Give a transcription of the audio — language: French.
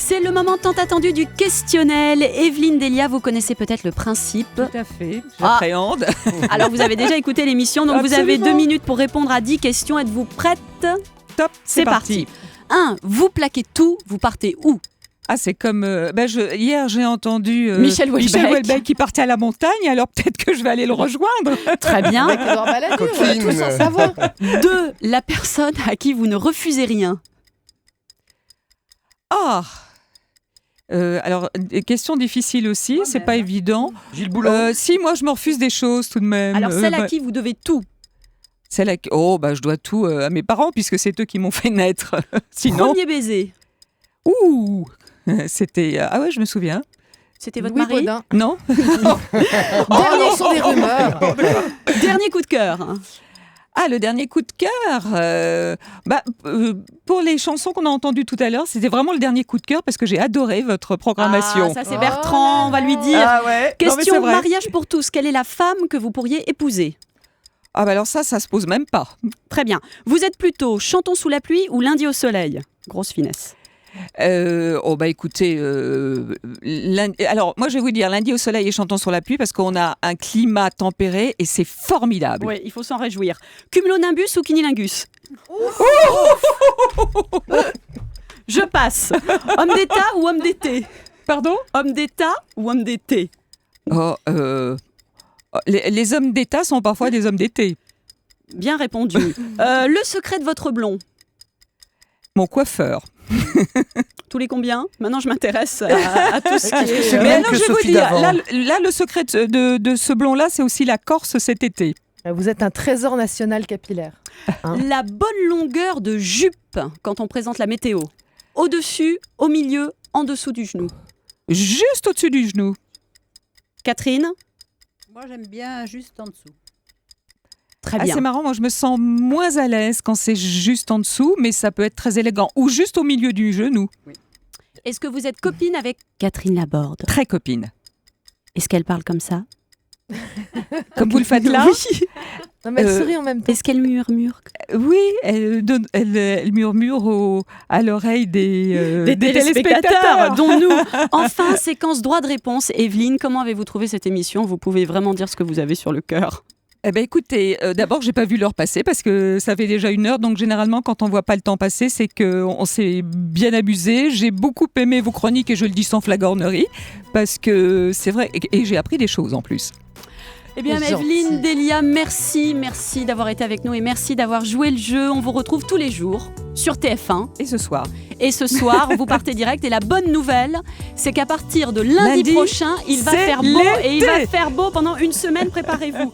C'est le moment tant attendu du questionnel. Evelyne Delia, vous connaissez peut-être le principe. Tout à fait, j'appréhende. Alors vous avez déjà écouté l'émission, donc Absolument. vous avez 2 minutes pour répondre à 10 questions. Êtes-vous prête ? Top, C'est parti. 1. Vous plaquez tout, vous partez où ? Ah, c'est comme... hier, j'ai entendu Michel Houellebecq qui partait à la montagne, alors peut-être que je vais aller le rejoindre. Très bien. Edouard Balladur, on va tous en savoir. 2. La personne à qui vous ne refusez rien. Ah alors, question difficile aussi, c'est pas évident. Gilles Boulot. Si, moi, je me refuse des choses tout de même. Alors celle à qui vous devez tout. Celle à qui... Oh, je dois tout à mes parents, puisque c'est eux qui m'ont fait naître. Sinon... Premier baiser. Ouh C'était... Ah ouais, je me souviens. C'était votre Louis mari. Baudin. Non Dernier sont des rumeurs. Dernier coup de cœur. Ah, le dernier coup de cœur pour les chansons qu'on a entendues tout à l'heure, c'était vraiment le dernier coup de cœur parce que j'ai adoré votre programmation. Ah, ça c'est Bertrand, on va lui dire. Ah ouais. Non, mais Question c'est vrai. mariage pour tous. Quelle est la femme que vous pourriez épouser ? Ah alors ça se pose même pas. Très bien. Vous êtes plutôt Chantons sous la pluie ou Lundi au soleil ? Grosse finesse. Écoutez, alors moi je vais vous dire Lundi au soleil et Chantons sur la pluie parce qu'on a un climat tempéré et c'est formidable. Oui, il faut s'en réjouir. Cumulonimbus ou Cunilingus ? Je passe. Homme d'État ou homme d'été ? Pardon ? Homme d'État ou homme d'été ? Les hommes d'État sont parfois des hommes d'été. Bien répondu. Le secret de votre blond ? Mon coiffeur. Tous les combien ? Maintenant, je m'intéresse à tout ce qui est... C'est le Mais même non, que je vais vous Sophie dire, d'avant. là, le secret de ce blond-là, c'est aussi la Corse cet été. Vous êtes un trésor national capillaire. La bonne longueur de jupe quand on présente la météo. Au-dessus, au milieu, en dessous du genou. Juste au-dessus du genou. Catherine ? Moi, j'aime bien juste en dessous. Très Ah, bien. c'est marrant, moi je me sens moins à l'aise quand c'est juste en dessous, mais ça peut être très élégant. Ou juste au milieu du genou. Est-ce que vous êtes copine avec Catherine Laborde ? Très copine. Est-ce qu'elle parle comme ça ? Comme vous le faites là. Oui. Non, mais elle sourit en même temps. Est-ce qu'elle murmure ? Oui, elle murmure à l'oreille des téléspectateurs, dont nous. Enfin, séquence droit de réponse. Evelyne, comment avez-vous trouvé cette émission ? Vous pouvez vraiment dire ce que vous avez sur le cœur. Eh ben écoutez, d'abord j'ai pas vu l'heure passer parce que ça fait déjà 1 heure, donc généralement quand on voit pas le temps passer, c'est qu'on s'est bien amusé. J'ai beaucoup aimé vos chroniques et je le dis sans flagornerie parce que c'est vrai et j'ai appris des choses en plus. Eh bien, C'est Evelyne gentil. Delia, merci d'avoir été avec nous et merci d'avoir joué le jeu. On vous retrouve tous les jours sur TF1. Et ce soir. Et ce soir, vous partez direct. Et la bonne nouvelle, c'est qu'à partir de lundi Lundi, prochain, il va c'est faire beau et il va l'été. faire beau pendant 1 semaine. Préparez-vous.